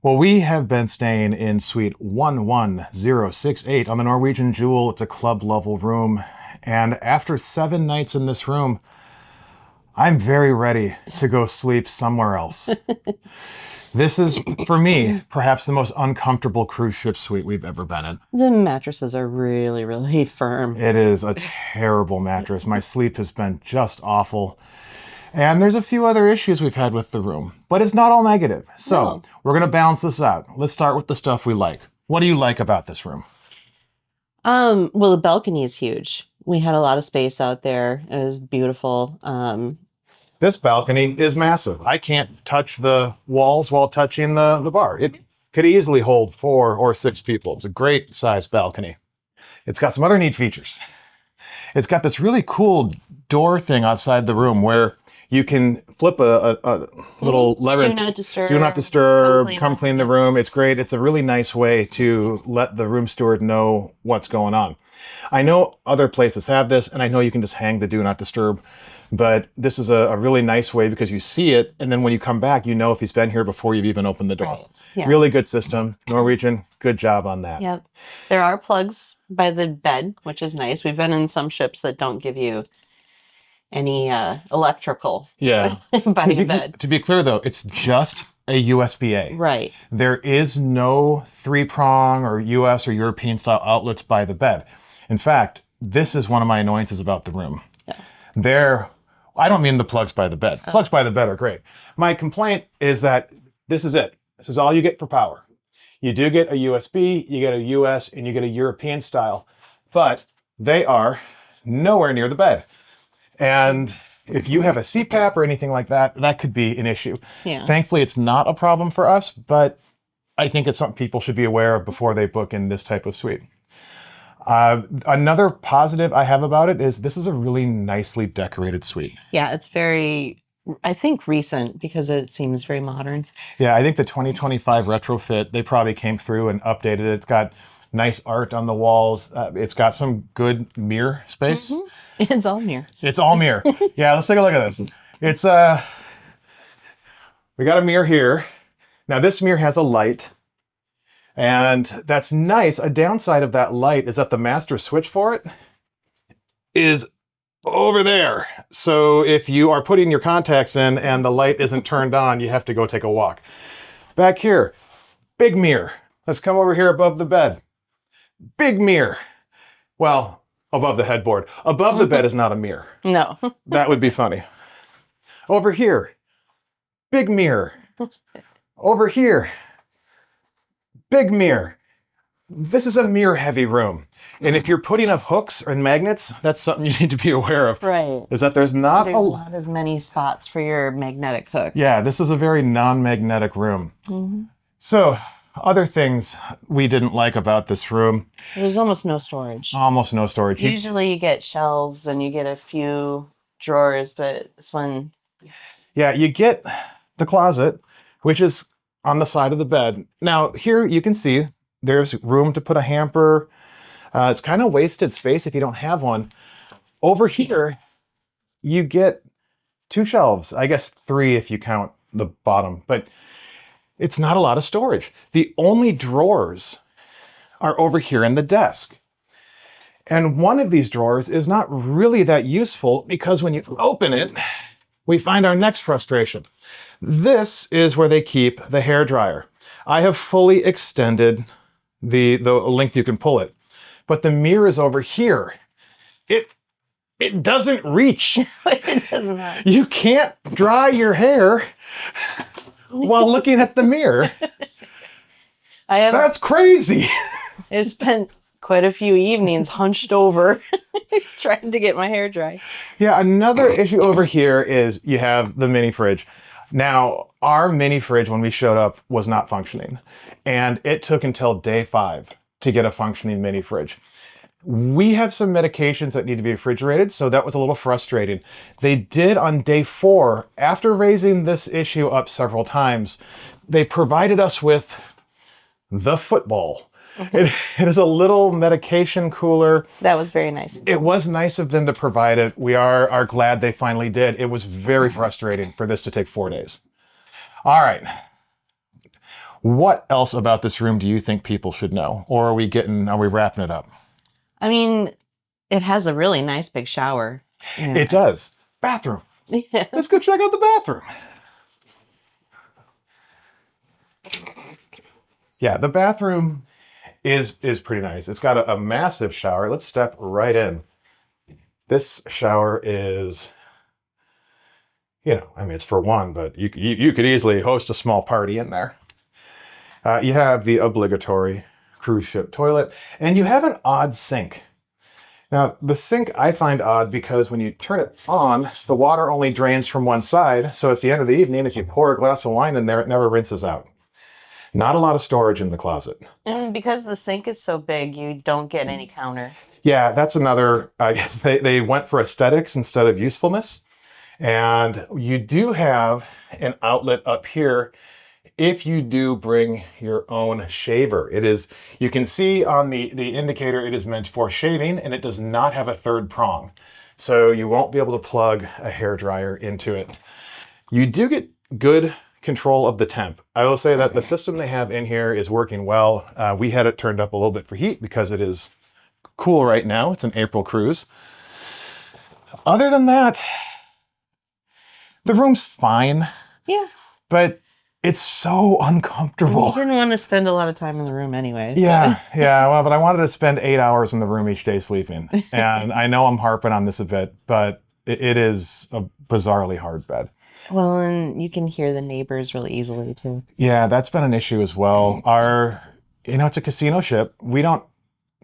Well, we have been staying in suite 11068 on the Norwegian Jewel. It's a club level room. And after 7 nights in this room, I'm very ready to go sleep somewhere else. This is, for me, perhaps the most uncomfortable cruise ship suite we've ever been in. The mattresses are really, really firm. It is a terrible mattress. My sleep has been just awful. And there's a few other issues we've had with the room, but it's not all negative. So we're going to balance this out. Let's start with the stuff we like. What do you like about this room? Well, the balcony is huge. We had a lot of space out there. It was beautiful. This balcony is massive. I can't touch the walls while touching the bar. It could easily hold 4 or 6 people. It's a great size balcony. It's got some other neat features. It's got this really cool door thing outside the room where you can flip a little lever. Do not disturb. Do not disturb. Come Clean the room. It's great. It's a really nice way to let the room steward know what's going on. I know other places have this, and I know you can just hang the do not disturb, but this is a really nice way because you see it, and then when you come back, you know if he's been here before you've even opened the door. Right. Yeah. Really good system. Norwegian, good job on that. Yep. There are plugs by the bed, which is nice. We've been in some ships that don't give you any electrical by your bed. To be clear, though, it's just a USB-A. Right. There is no 3-prong or US or European style outlets by the bed. In fact, this is one of my annoyances about the room. Yeah. I don't mean the plugs by the bed. Plugs by the bed are great. My complaint is that this is it. This is all you get for power. You do get a USB, you get a US, and you get a European style, but they are nowhere near the bed. And if you have a CPAP or anything like that, that could be an issue. Yeah. Thankfully, it's not a problem for us, but I think it's something people should be aware of before they book in this type of suite. Another positive I have about it is this is a really nicely decorated suite. Yeah, it's very, I think, recent because it seems very modern. Yeah, I think the 2025 retrofit, they probably came through and updated it. It's got nice art on the walls. It's got some good mirror space. Mm-hmm. It's all mirror. It's all mirror. Yeah, let's take a look at this. It's we got a mirror here. Now this mirror has a light, and that's nice. A downside of that light is that the master switch for it is over there. So if you are putting your contacts in and the light isn't turned on, you have to go take a walk. Back here, big mirror. Let's come over here above the bed. Big mirror. Well, above the headboard. Above the bed is not a mirror. No. That would be funny. Over here, big mirror. Over here, big mirror. This is a mirror-heavy room. And if you're putting up hooks and magnets, that's something you need to be aware of. Right. Is that there's not as many spots for your magnetic hooks. Yeah, this is a very non-magnetic room. Mm-hmm. So, other things we didn't like about this room. There's almost no storage. Almost no storage. Usually you get shelves and you get a few drawers, but this one... Yeah, you get the closet, which is on the side of the bed. Now, here you can see there's room to put a hamper. It's kind of wasted space if you don't have one. Over here, you get 2 shelves. I guess 3 if you count the bottom, but it's not a lot of storage. The only drawers are over here in the desk. And one of these drawers is not really that useful because when you open it, we find our next frustration. This is where they keep the hairdryer. I have fully extended the length you can pull it, but the mirror is over here. It doesn't reach. It does not. You can't dry your hair while looking at the mirror. That's crazy. I've spent quite a few evenings hunched over trying to get my hair dry. Yeah, another issue over here is you have the mini fridge. Now, our mini fridge when we showed up was not functioning, and it took until day 5 to get a functioning mini fridge. We have some medications that need to be refrigerated, so that was a little frustrating. They did on day 4, after raising this issue up several times, they provided us with the football. It is a little medication cooler. That was very nice. It was nice of them to provide it. We are glad they finally did. It was very frustrating for this to take 4 days. All right. What else about this room do you think people should know? Or are we wrapping it up? I mean, it has a really nice big shower. Yeah. It does. Bathroom. Let's go check out the bathroom. Yeah, the bathroom is pretty nice. It's got a massive shower. Let's step right in. This shower is, I mean, it's for one, but you could easily host a small party in there. You have the obligatory cruise ship toilet, and you have an odd sink. Now, the sink I find odd because when you turn it on, the water only drains from one side. So at the end of the evening, if you pour a glass of wine in there, it never rinses out. Not a lot of storage in the closet. And because the sink is so big, you don't get any counter. Yeah, that's another, I guess they went for aesthetics instead of usefulness. And you do have an outlet up here if you do bring your own shaver. You can see on the indicator, it is meant for shaving, and it does not have a third prong. So you won't be able to plug a hairdryer into it. You do get good control of the temp. I will say that the system they have in here is working well. We had it turned up a little bit for heat because it is cool right now. It's an April cruise. Other than that, the room's fine. Yeah. But it's so uncomfortable. I didn't want to spend a lot of time in the room anyway. So. Yeah, well, but I wanted to spend 8 hours in the room each day sleeping. And I know I'm harping on this a bit, but it is a bizarrely hard bed. Well, and you can hear the neighbors really easily too. Yeah, that's been an issue as well. It's a casino ship. We don't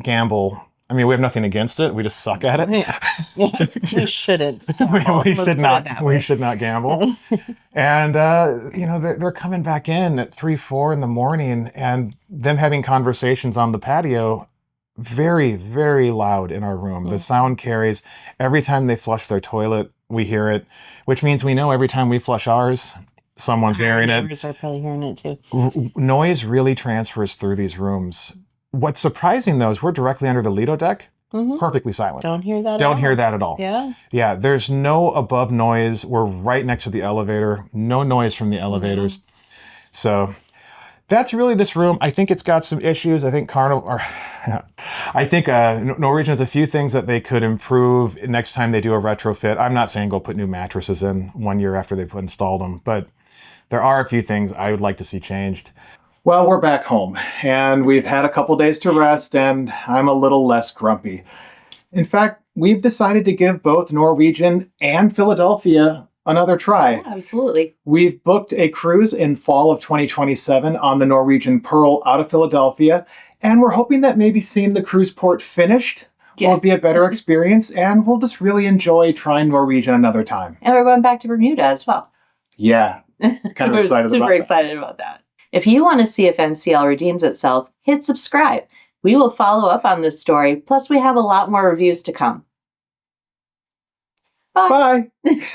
gamble. I mean, we have nothing against it. We just suck at it. Yeah, we shouldn't. We should not gamble. And, they're coming back in at 3, 4 in the morning, and them having conversations on the patio, very, very loud in our room. The sound carries. Every time they flush their toilet, we hear it, which means we know every time we flush ours, someone's hearing it. Neighbors are probably hearing it too. Noise really transfers through these rooms. What's surprising, though, is we're directly under the Lido deck. Perfectly silent. Don't hear that at all. Yeah? Yeah, there's no above noise. We're right next to the elevator. No noise from the elevators. So that's really this room. I think it's got some issues. I think Norwegian has a few things that they could improve next time they do a retrofit. I'm not saying go put new mattresses in 1 year after they've installed them, but there are a few things I would like to see changed. Well, we're back home, and we've had a couple days to rest, and I'm a little less grumpy. In fact, we've decided to give both Norwegian and Philadelphia another try. Yeah, absolutely. We've booked a cruise in fall of 2027 on the Norwegian Pearl out of Philadelphia, and we're hoping that maybe seeing the cruise port finished will be a better experience, and we'll just really enjoy trying Norwegian another time. And we're going back to Bermuda as well. Yeah, kind of excited about that. Super excited about that. If you want to see if NCL redeems itself, hit subscribe. We will follow up on this story, plus we have a lot more reviews to come. Bye. Bye.